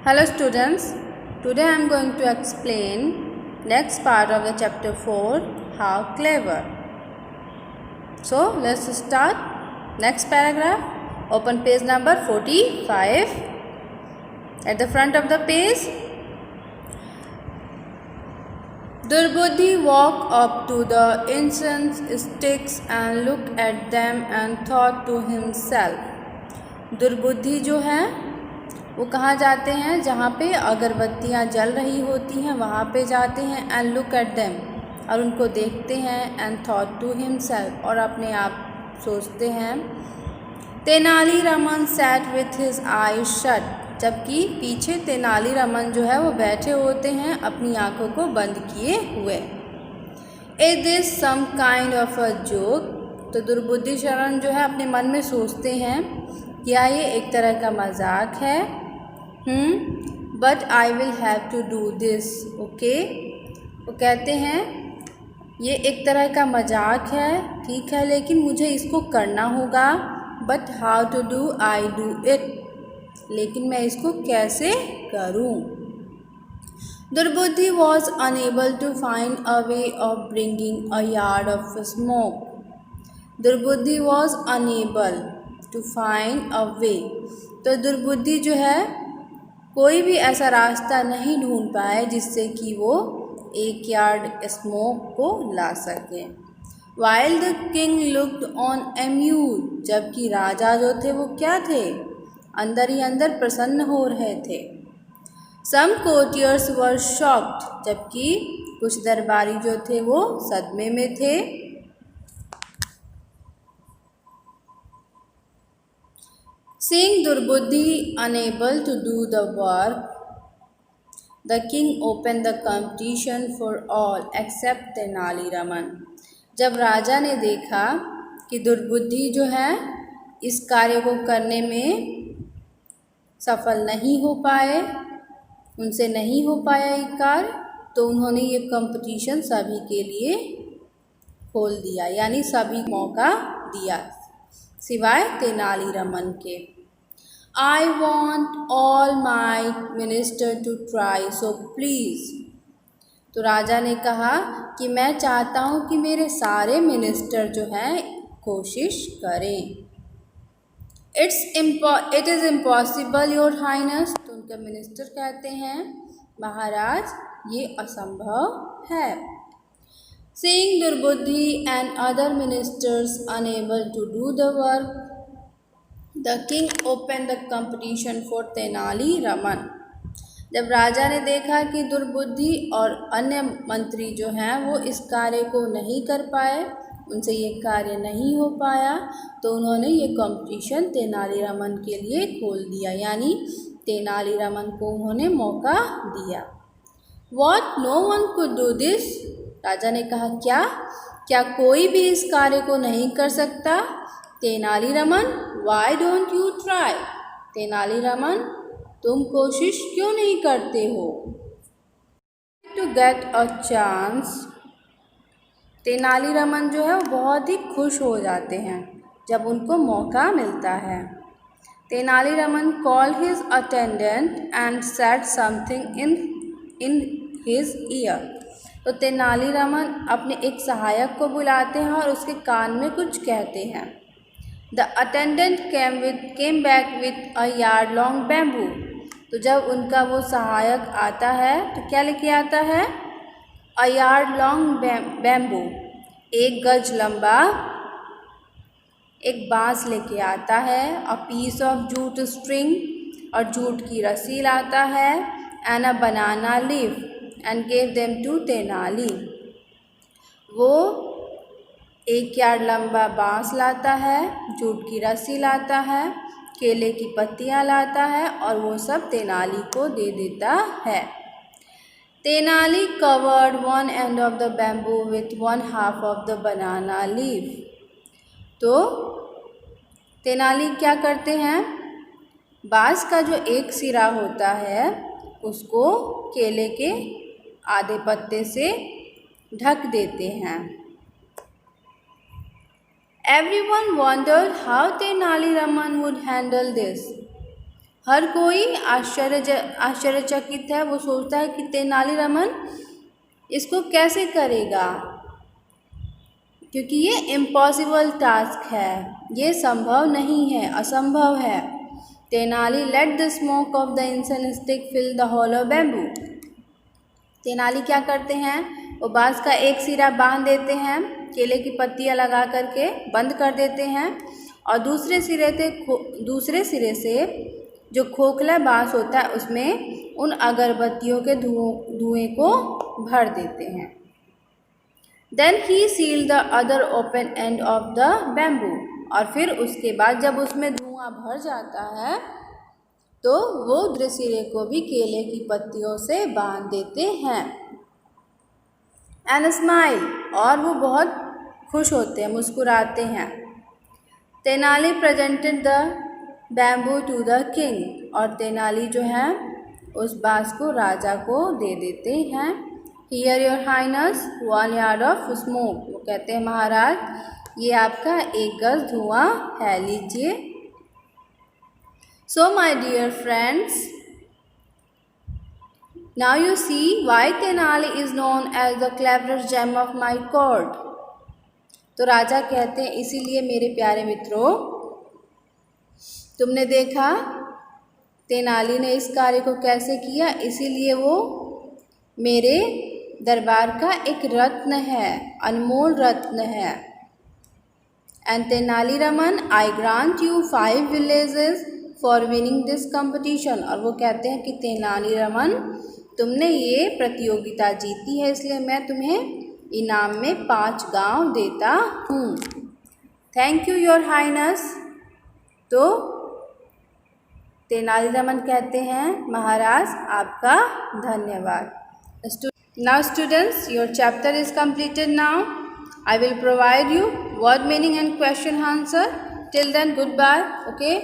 Hello students, today I am going to explain next part of the chapter 4, how clever. So let's start. Next paragraph, open page number 45. At the front of the page, Durbuddhi walked up to the incense sticks and looked at them and thought to himself. दुर्बुद्धि जो है वो कहाँ जाते हैं, जहाँ पे अगरबत्तियाँ जल रही होती हैं वहाँ पे जाते हैं. एंड लुक एट देम, और उनको देखते हैं. एंड थॉट टू हिमसेल्फ, और अपने आप सोचते हैं. Tenaliraman sat with his eyes shut, जबकि पीछे तेनालीरामन जो है वो बैठे होते हैं अपनी आंखों को बंद किए हुए. Is this some kind of a joke, तो दुर्बुद्धि शरण जो है अपने मन में सोचते हैं क्या ये एक तरह का मजाक है. But I will have to do this. Okay, वो कहते हैं ये एक तरह का मजाक है, ठीक है, लेकिन मुझे इसको करना होगा. But how to do I do it, लेकिन मैं इसको कैसे करूं. Durbuddhi was unable to find a way of bringing a yard of smoke. Durbuddhi was unable to find a way, तो दुर्बुद्धि जो है कोई भी ऐसा रास्ता नहीं ढूंढ पाए जिससे कि वो एक यार्ड स्मोक को ला सके. While the king looked on amuse, जबकि राजा जो थे वो क्या थे, अंदर ही अंदर प्रसन्न हो रहे थे. सम कोर्टियर्स वर शॉक्ड, जबकि कुछ दरबारी जो थे वो सदमे में थे. Seeing Durbuddhi unable to do the work, the king opened the competition for all except Tenali Raman. जब राजा ने देखा कि दुर्बुद्धि जो है इस कार्य को करने में सफल नहीं हो पाए, उनसे नहीं हो पाया ये कार्य, तो उन्होंने ये कंपटीशन सभी के लिए खोल दिया, यानी सभी मौका दिया सिवाय तेनालीरामन के. I want all my minister to try, so please. तो राजा ने कहा कि मैं चाहता हूँ कि मेरे सारे मिनिस्टर जो हैं कोशिश करें. It is impossible, your highness. तो उनका मिनिस्टर कहते हैं महाराज ये असंभव है. Seeing Durbuddhi and other ministers unable to do the work, the king opened the competition for Tenali Raman. जब राजा ने देखा कि दुर्बुद्धि और अन्य मंत्री जो हैं वो इस कार्य को नहीं कर पाए, उनसे ये कार्य नहीं हो पाया, तो उन्होंने ये कंपटीशन तेनालीरामन के लिए खोल दिया, यानी तेनालीरामन को उन्होंने मौका दिया. What, no one could do this? राजा ने कहा क्या कोई भी इस कार्य को नहीं कर सकता. Tenaliraman, why don't you try. Tenaliraman तुम कोशिश क्यों नहीं करते हो. To get a chance, Tenaliraman जो है वो बहुत ही खुश हो जाते हैं जब उनको मौका मिलता है. Tenali Raman call his attendant and said something in his year. तो तेनालीरामन अपने एक सहायक को बुलाते हैं और उसके कान में कुछ कहते हैं. The attendant came back with a yard long bamboo. तो जब उनका वो सहायक आता है तो क्या लेके आता है, a yard long bamboo, एक गज लंबा एक बांस लेके आता है. a piece of jute string, और जूट की रस्सी लाता है. and a banana leaf and gave them to Tenali. वो एक यार्ड लंबा बांस लाता है, जूट की रस्सी लाता है, केले की पत्तियां लाता है, और वो सब तेनाली को दे देता है. Tenali covered one and of the bamboo with one half of the banana leaf. तो तेनाली क्या करते हैं, बांस का जो एक सिरा होता है उसको केले के आधे पत्ते से ढक देते हैं. Everyone wondered how Tenali Raman would handle this. हर कोई आश्चर्यचकित है। वो सोचता है कि तेनालीरामन इसको कैसे करेगा, क्योंकि ये इम्पॉसिबल टास्क है, ये संभव नहीं है, असंभव है। Tenali let the smoke of the incense stick fill the hollow bamboo. Tenali क्या करते हैं, वो बाँस का एक सिरा बांध देते हैं, केले की पत्तियां लगा करके बंद कर देते हैं, और दूसरे सिरे से जो खोखला बाँस होता है उसमें उन अगरबत्तियों के धुएं को भर देते हैं। Then he seal the other open end of the bamboo. और फिर उसके बाद जब उसमें धुआं भर जाता है तो वो दूसरे सिरे को भी केले की पत्तियों से बांध देते हैं। एंड स्माइल, और वो बहुत खुश होते हैं, मुस्कुराते हैं। Tenali presented the bamboo to the king. और तेनाली जो है उस बाँस को राजा को दे देते हैं। Here your highness 1 yard of smoke. वो कहते हैं महाराज ये आपका 1 गज धुआं है, लीजिए। So my dear friends, now you see why Tenali is known as the cleverest gem of my court। तो राजा कहते हैं इसीलिए मेरे प्यारे मित्रों, तुमने देखा तेनाली ने इस कार्य को कैसे किया, इसीलिए वो मेरे दरबार का एक रत्न है, अनमोल रत्न है। And Tenali Raman I grant you 5 villages for winning this competition. और वो कहते हैं कि तेनालीरामन तुमने ये प्रतियोगिता जीती है, इसलिए मैं तुम्हें इनाम में 5 गांव देता हूँ। Thank you your highness. तो तेनालीरामन कहते हैं महाराज आपका धन्यवाद। Now students, your chapter is completed now. I will provide you word meaning and question answer. Till then, goodbye. Okay.